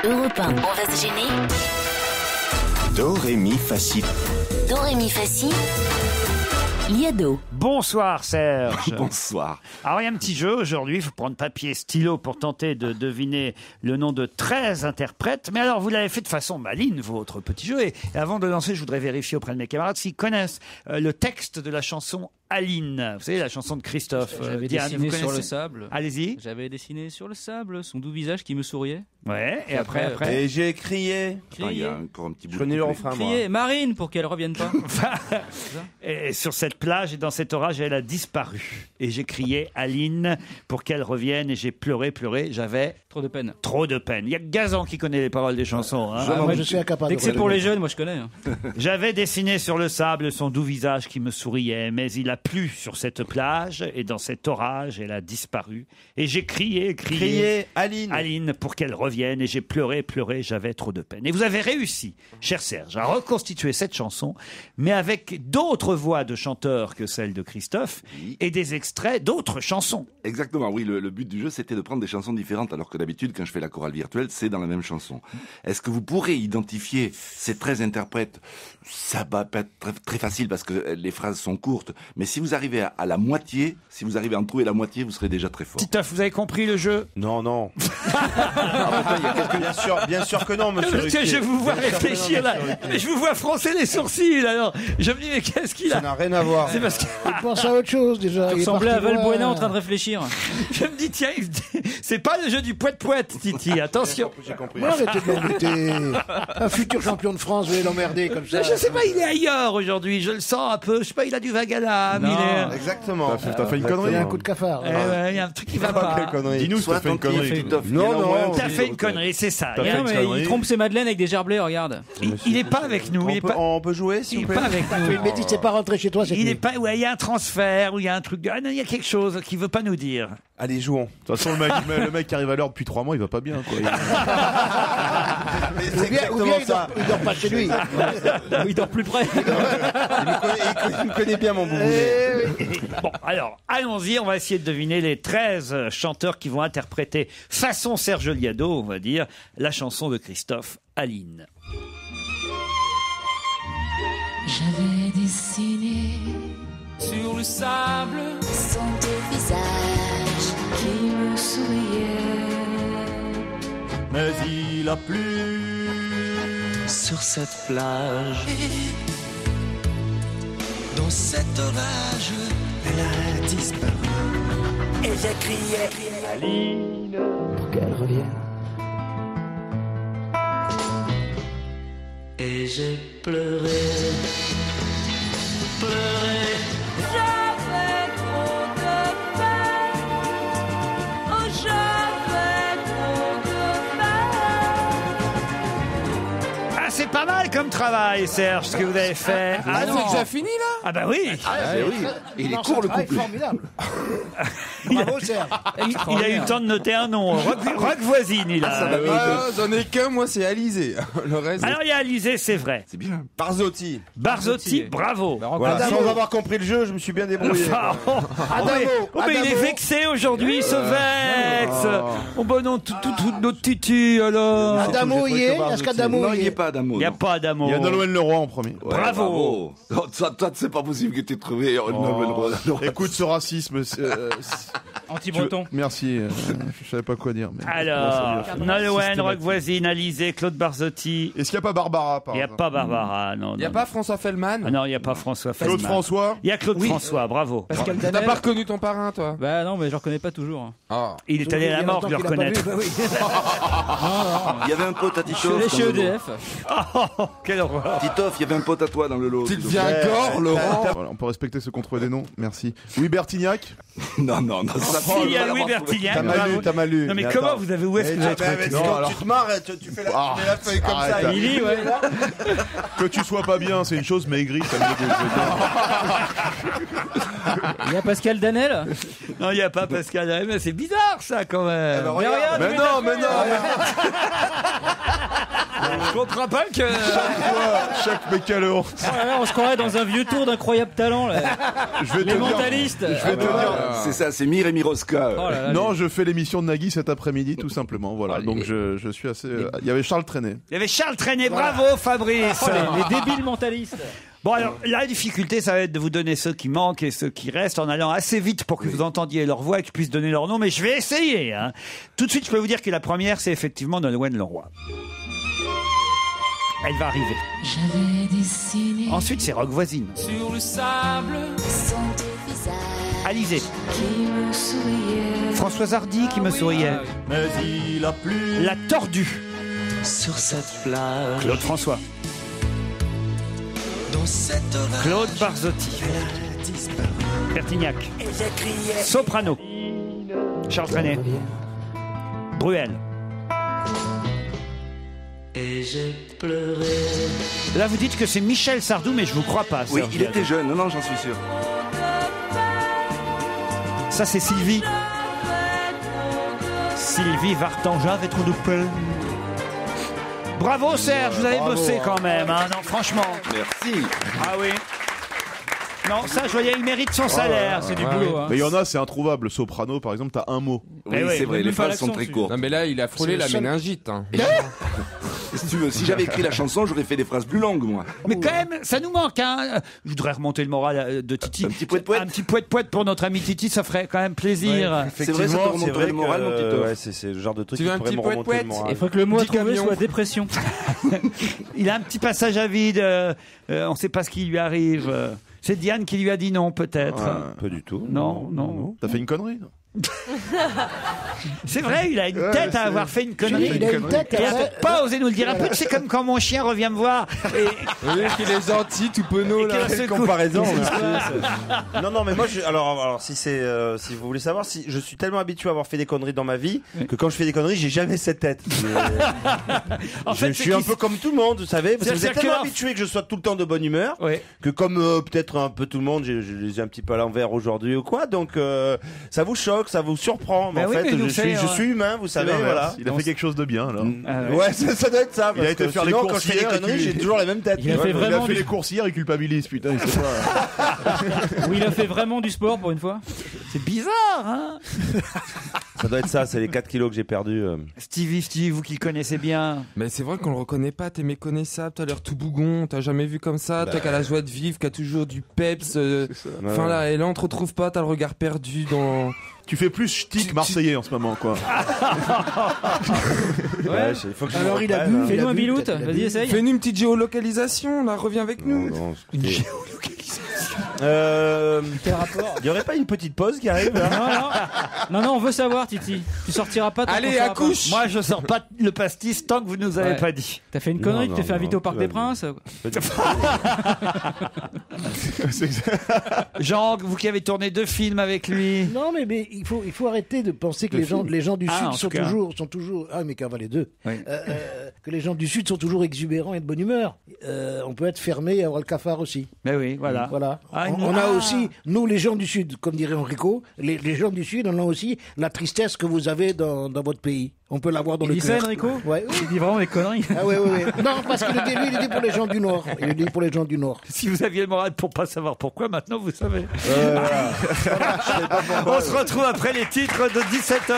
Europe 1. On va se gêner. Do, ré, mi, fa, si. Do, ré, mi, fa, si. Liado. Bonsoir Serge. Bonsoir. Alors il y a un petit jeu aujourd'hui, il faut prendre papier et stylo pour tenter de deviner le nom de 13 interprètes. Mais alors vous l'avez fait de façon maligne, votre petit jeu. Et avant de lancer, je voudrais vérifier auprès de mes camarades s'ils connaissent le texte de la chanson Aline. Vous savez, la chanson de Christophe. J'avais Diane, dessiné vous sur le connaissez ? sable. Allez-y. J'avais dessiné sur le sable son doux visage qui me souriait. Ouais, et après. Et j'ai crié. Attends, il y a encore un petit bout. Je connais le refrain, moi. Crier Marine pour qu'elle revienne pas. Et sur cette plage et dans cet orage, elle a disparu. Et j'ai crié Aline pour qu'elle revienne. Et j'ai pleuré. J'avais Trop de peine. trop de peine. Il y a que Gazan qui connaît les paroles des chansons. Hein. Moi, je suis incapable. Dès que c'est pour les jeunes, moi je connais. J'avais dessiné sur le sable son doux visage qui me souriait, mais il a plu sur cette plage et dans cet orage, elle a disparu. Et j'ai crié Aline pour qu'elle revienne et j'ai pleuré, j'avais trop de peine. Et vous avez réussi, cher Serge, à reconstituer cette chanson, mais avec d'autres voix de chanteurs que celle de Christophe et des extraits d'autres chansons. Exactement, oui, le but du jeu, c'était de prendre des chansons différentes, alors que d'habitude, quand je fais la chorale virtuelle, c'est dans la même chanson. Est-ce que vous pourrez identifier ces 13 interprètes? Ça va pas être très facile parce que les phrases sont courtes, mais si vous arrivez à la moitié, si vous arrivez à en trouver la moitié, vous serez déjà très fort. Titoff, vous avez compris le jeu? Non. Bien sûr que non, monsieur Ruquier. Je vous vois réfléchir là. Je vous vois froncer les sourcils alors. Je me dis mais qu'est-ce qu'il a? Ça n'a rien à voir. C'est parce que Il pense à autre chose déjà. Tu Il est ressemblais à parti Valbuena loin. en train de réfléchir. je me dis tiens, c'est pas le jeu du poète-poète, Titi. Attention. J'ai compris. Mais arrêtez de l'embêter. Un futur champion de France, vous allez l'emmerder comme ça. Je sais pas, il est ailleurs aujourd'hui. Je le sens un peu. Je sais pas, il a du vague à l'âme. Exactement. T'as fait une Il y connerie. a un coup de cafard. Il y a un truc qui va pas. Quelle connerie. Dis-nous si Sois t'as fait une attentif, connerie. Titoff. Non, Il y en a non, au moins un T'as qui fait le une reconnaît. connerie, c'est ça. T'as Il fait une Mais connerie. il trompe ses madeleines avec des gerblés, regarde. il est pas avec nous. Il est pas. On peut jouer, s'il Il est vous plaît? pas avec Il nous. m'a dit, c'est pas rentré chez toi cette Il nuit. est pas. Ouais, il y a un transfert ou il y a un truc. Ah non, il y a quelque chose qu'il veut pas nous dire. Allez, jouons. De toute façon, le mec qui arrive à l'heure depuis 3 mois, il va pas bien, quoi. C'est Ou bien il dort pas chez lui. Il dort plus près. Il me connaît bien, mon boubou. Bon, alors, allons-y, on va essayer de deviner les 13 chanteurs qui vont interpréter, façon Serge Liado, on va dire, la chanson de Christophe, Aline. J'avais dessiné Sur le sable. son doux visage qui me souriait. Mais il a plu sur cette plage. Dans cet orage, elle a disparu. Et j'ai crié Pour qu'elle revienne. et j'ai pleuré. J'avais trop de peine. Oh, j'avais trop de peine. Ah, c'est pas mal comme travail, Serge, ce que vous avez fait. Ah non. C'est déjà fini là? Ah bah oui. Il est court le couple. Formidable. Bravo Serge. Il a eu le temps de noter un nom. Rock voisine, il a. J'en ai qu'un, moi, c'est Alizé. Le reste, Alors, il y a Alizé, c'est vrai. C'est bien. Barzotti. Barzotti, bravo. Voilà, sans avoir compris le jeu, je me suis bien débrouillé. Enfin, mais il est vexé aujourd'hui, il se vexe. Oh bah non, tout notre titi alors. Adamo y est. Est-ce qu'Adamo Non, il y n'y est est? pas Adamo. Il n'y a non. pas Adamo. Il y a Nolwenn Leroy en premier. Ouais, Bravo. Non, toi, c'est pas possible que tu aies trouvé Nolwenn Leroy. Écoute ce racisme. Anti-breton. Merci. Je savais pas quoi dire. Mais Alors, Nolwenn, Rock voisine, Alizé, Claude Barzotti. Est-ce qu'il n'y a pas Barbara par Il n'y a exemple pas Barbara, non. Il n'y a pas François Fellman? Ah non, il n'y a pas François Claude Feldman. François. Il y a Claude François, bravo. Pascal T'as Danel. pas reconnu ton parrain, toi? Bah non, mais je reconnais pas toujours. Ah. Il est allé à la morgue le reconnaître. Il y avait un pote à Je suis allé Titoff. chez dans le lot. EDF. Oh, quelle horreur. Titoff, il y avait un pote à toi dans le lot. Tu deviens gore, Laurent. Voilà, on peut respecter ceux contre des noms. Merci. Louis Bertignac. Non, ça Il y a Louis Bertignac. T'as mal lu. Non mais comment vous avez où est-ce que vous avez trouvé tout ça? Non, alors- Tu te marres, tu fais la feuille comme ça. Arrête. Lily, ouais. Que tu sois pas bien, c'est une chose, mais aigri, ça me dégoûte. Il y a Pascal Danel. Non, il n'y a pas Pascal. Mais c'est bizarre ça quand même. Mais non. Je On croit pas que... Chaque mécano. Oh là là, on se croirait dans un vieux tour d'Incroyable Talent. Là. Je vais Les te mentalistes. dire. Je vais te dire. C'est ça, c'est Mir et Miroska. Oh là là, Non, je fais l'émission de Nagui cet après-midi, tout simplement. Voilà. Donc je suis assez. Il y avait Charles Trenet. Il y avait Charles Trenet, bravo Fabrice. Oh, les débiles mentalistes. Bon alors, la difficulté, ça va être de vous donner ceux qui manquent et ceux qui restent en allant assez vite pour que vous entendiez leur voix et que je puisse donner leur nom, mais je vais essayer. Hein. Tout de suite, je peux vous dire que la première, c'est effectivement Nolwenn Leroy. Elle va arriver. J'avais dessiné Ensuite, c'est Rock Voisine. Sur le sable. son visage Alizé. qui me souriait. Françoise Hardy qui me souriait. Mais il a plu La Tordue. sur cette plage. Claude François. Dans cette orage, Claude Barzotti. elle a disparu. Bertignac. Et j'ai crié. Soprano. Charles Trenet. Bruel. Et j'ai pleuré. Là, vous dites que c'est Michel Sardou, mais je vous crois pas. Oui, Serge il était Gainsbourg. jeune. Non, j'en suis sûr. Ça, c'est Sylvie. Sylvie Vartan, j'avais trop de peine. Bravo Serge, vous avez bossé quand même. Hein, non, franchement. Merci. Ah oui. Non, ça, je voyais, il mérite son salaire. C'est du boulot. Hein. Mais il y en a, c'est introuvable. Soprano, par exemple, t'as un mot. Oui, Eh oui, c'est vrai, même les pas phrases sont l'accent très dessus. courtes. Non mais là il a frôlé la méningite. Hein. Si tu veux, si j'avais écrit la chanson, j'aurais fait des phrases plus longues, moi. Mais quand même, ça nous manque. Hein. Je voudrais remonter le moral de Titi. Un petit poète-poète. Un petit poète-poète pour notre ami Titi, ça ferait quand même plaisir. C'est vrai, ça te remonterait le moral, mon petit Toff. Ouais, c'est le genre de truc Tu qui veux un pourrait petit me remonter poète-poète le moral. Il faut que le mot à Petit trouver camion. soit dépression. Il a un petit passage à vide. On ne sait pas ce qui lui arrive. C'est Diane qui lui a dit non, peut-être. Pas du tout. Non, non. T'as fait une connerie non C'est vrai, il a une tête à avoir fait une connerie. Il a une tête Il a à peut-être pas osé nous le dire. Un peu, c'est comme quand mon chien revient me voir. Et Oui, qu'il est gentil, tout penaud là. d'un seul coup- Comparaison. Non, mais moi, alors si vous voulez savoir, si je suis tellement habitué à avoir fait des conneries dans ma vie que quand je fais des conneries, j'ai jamais cette tête. en Je fait, suis un peu comme tout le monde, vous savez, parce que vous C'est-à-dire êtes tellement que- habitué que je sois tout le temps de bonne humeur Ouais. que comme peut-être un peu tout le monde, je les ai un petit peu à l'envers aujourd'hui ou quoi, donc ça vous choque, ça vous surprend, mais Ben en oui, fait, mais nous, je suis humain, vous savez, voilà. Il a fait quelque chose de bien, alors. Ouais, ça doit être ça. Il a parce été que faire les sinon, courses quand je fais des hier et conneries, puis- j'ai toujours la même tête. Il a fait Il a vraiment fait du... les courses hier, il culpabilise, putain, il sait pas. Oui, il a fait vraiment du sport pour une fois. C'est bizarre, hein. Ça doit être ça, c'est les 4 kilos que j'ai perdus. Stevie, vous qui connaissez bien. Mais c'est vrai qu'on le reconnaît pas, t'es méconnaissable, t'as l'air tout bougon, t'as jamais vu comme ça, toi qui a la joie de vivre, qui a toujours du peps. Enfin là, et là on te retrouve pas, t'as le regard perdu dans. Tu fais plus ch'tique marseillais en ce moment, quoi. Ouais. Il faut que je Alors, me il a reprenne, bu, hein. Fais-nous un bu, biloute, peut-être, il a vas-y bu. essaye. Fais-nous une petite géolocalisation, là, reviens avec nous. Non, Une écoutez. géolocalisation. Quel rapport Il y aurait pas une petite pause qui arrive là Non, on veut savoir, Titi. Tu sortiras pas. tant qu'on Allez, saura accouche. Moi, je sors pas le pastis tant que vous nous avez Ouais. pas dit. T'as fait une connerie, Non, tu t'es fait non, inviter au Parc tout des va bien. Princes. Jean, vous qui avez tourné 2 films avec lui. Non, mais il faut arrêter de penser que les gens du Ah, en Sud tout cas. sont toujours. Ah, mais Carval les deux. Oui. Que les gens du Sud sont toujours exubérants et de bonne humeur. On peut être fermé et avoir le cafard aussi. Mais oui, voilà. Voilà. Ah, On a aussi, nous les gens du Sud, comme dirait Enrico, les gens du Sud, on a aussi la tristesse que vous avez dans votre pays. On peut l'avoir dans Il le dit ça, cœur. Enrico Ouais. Il dit vraiment des conneries. Ah ouais. Non, parce qu'il le dit, lui, il le dit pour les gens du Nord. Il le dit pour les gens du Nord. Si vous aviez le moral pour pas savoir pourquoi, maintenant vous savez. On se retrouve après les titres de 17h.